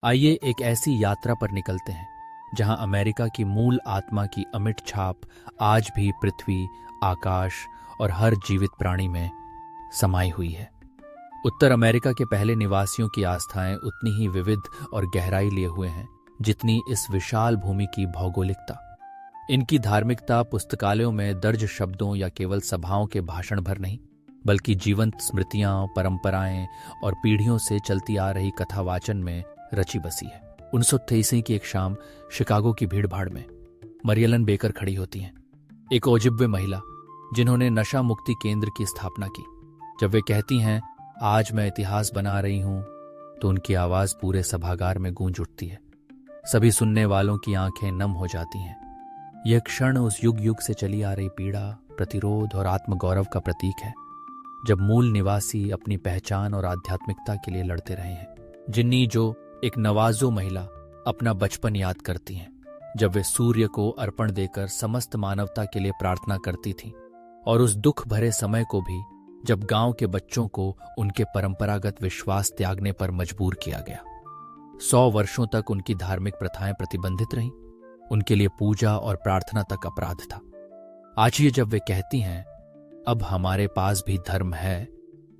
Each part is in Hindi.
आइए एक ऐसी यात्रा पर निकलते हैं जहां अमेरिका की मूल आत्मा की अमिट छाप आज भी पृथ्वी, आकाश और हर जीवित प्राणी में समाई हुई है। उत्तर अमेरिका के पहले निवासियों की आस्थाएं उतनी ही विविध और गहराई लिए हुए हैं जितनी इस विशाल भूमि की भौगोलिकता। इनकी धार्मिकता पुस्तकालयों में दर्ज शब्दों या केवल सभाओं के भाषण भर नहीं, बल्कि जीवंत स्मृतियां, परंपराएं और पीढ़ियों से चलती आ रही कथावाचन में रची बसी है। 1983 की एक शाम शिकागो की भीड़भाड़ में मरियलन बेकर खड़ी होती हैं, एक औजिब्य महिला जिन्होंने नशा मुक्ति केंद्र की स्थापना की। जब वे कहती हैं, आज मैं इतिहास बना रही हूं, तो उनकी आवाज पूरे सभागार में गूंज उठती है। सभी सुनने वालों की आंखें नम हो जाती हैं। यह क्षण उस युग युग से चली आ रही पीड़ा, प्रतिरोध और आत्मगौरव का प्रतीक है, जब मूल निवासी अपनी पहचान और आध्यात्मिकता के लिए लड़ते रहे हैं। जिन्नी जो एक नवाजो महिला अपना बचपन याद करती हैं, जब वे सूर्य को अर्पण देकर समस्त मानवता के लिए प्रार्थना करती थीं, और उस दुख भरे समय को भी जब गांव के बच्चों को उनके परंपरागत विश्वास त्यागने पर मजबूर किया गया। 100 वर्षों तक उनकी धार्मिक प्रथाएं प्रतिबंधित रहीं, उनके लिए पूजा और प्रार्थना तक अपराध था। आज ये जब वे कहती हैं, अब हमारे पास भी धर्म है,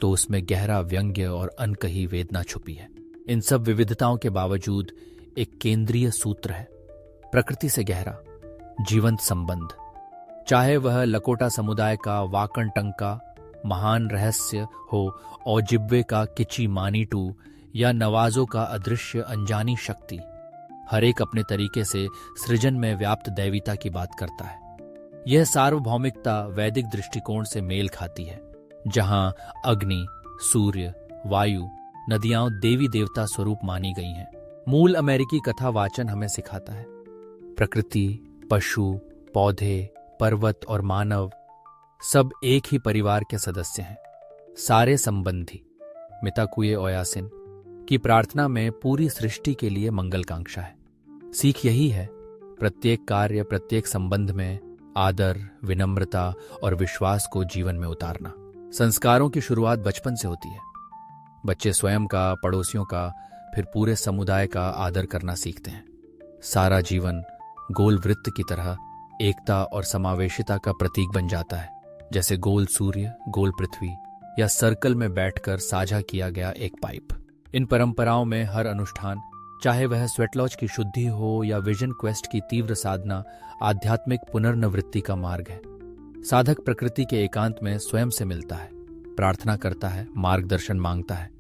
तो उसमें गहरा व्यंग्य और अनकही वेदना छुपी है। इन सब विविधताओं के बावजूद एक केंद्रीय सूत्र है, प्रकृति से गहरा जीवंत संबंध। चाहे वह लकोटा समुदाय का वाकण टंका महान रहस्य हो, औजिब्वे का किची मानीटू या नवाजों का अदृश्य अनजानी शक्ति, हर एक अपने तरीके से सृजन में व्याप्त दैवीता की बात करता है। यह सार्वभौमिकता वैदिक दृष्टिकोण से मेल खाती है, जहां अग्नि, सूर्य, वायु, नदियां देवी देवता स्वरूप मानी गई हैं। मूल अमेरिकी कथावाचन हमें सिखाता है, प्रकृति, पशु, पौधे, पर्वत और मानव सब एक ही परिवार के सदस्य हैं, सारे संबंधी। मिताकुये ओयासिन की प्रार्थना में पूरी सृष्टि के लिए मंगलकांक्षा है। सीख यही है, प्रत्येक कार्य, प्रत्येक संबंध में आदर, विनम्रता और विश्वास को जीवन में उतारना। संस्कारों की शुरुआत बचपन से होती है। बच्चे स्वयं का, पड़ोसियों का, फिर पूरे समुदाय का आदर करना सीखते हैं। सारा जीवन गोल वृत्त की तरह एकता और समावेशिता का प्रतीक बन जाता है, जैसे गोल सूर्य, गोल पृथ्वी या सर्कल में बैठकर साझा किया गया एक पाइप। इन परंपराओं में हर अनुष्ठान, चाहे वह स्वेट लॉज की शुद्धि हो या विजन क्वेस्ट की तीव्र साधना, आध्यात्मिक पुनर्नवृत्ति का मार्ग है। साधक प्रकृति के एकांत में स्वयं से मिलता है, प्रार्थना करता है, मार्गदर्शन मांगता है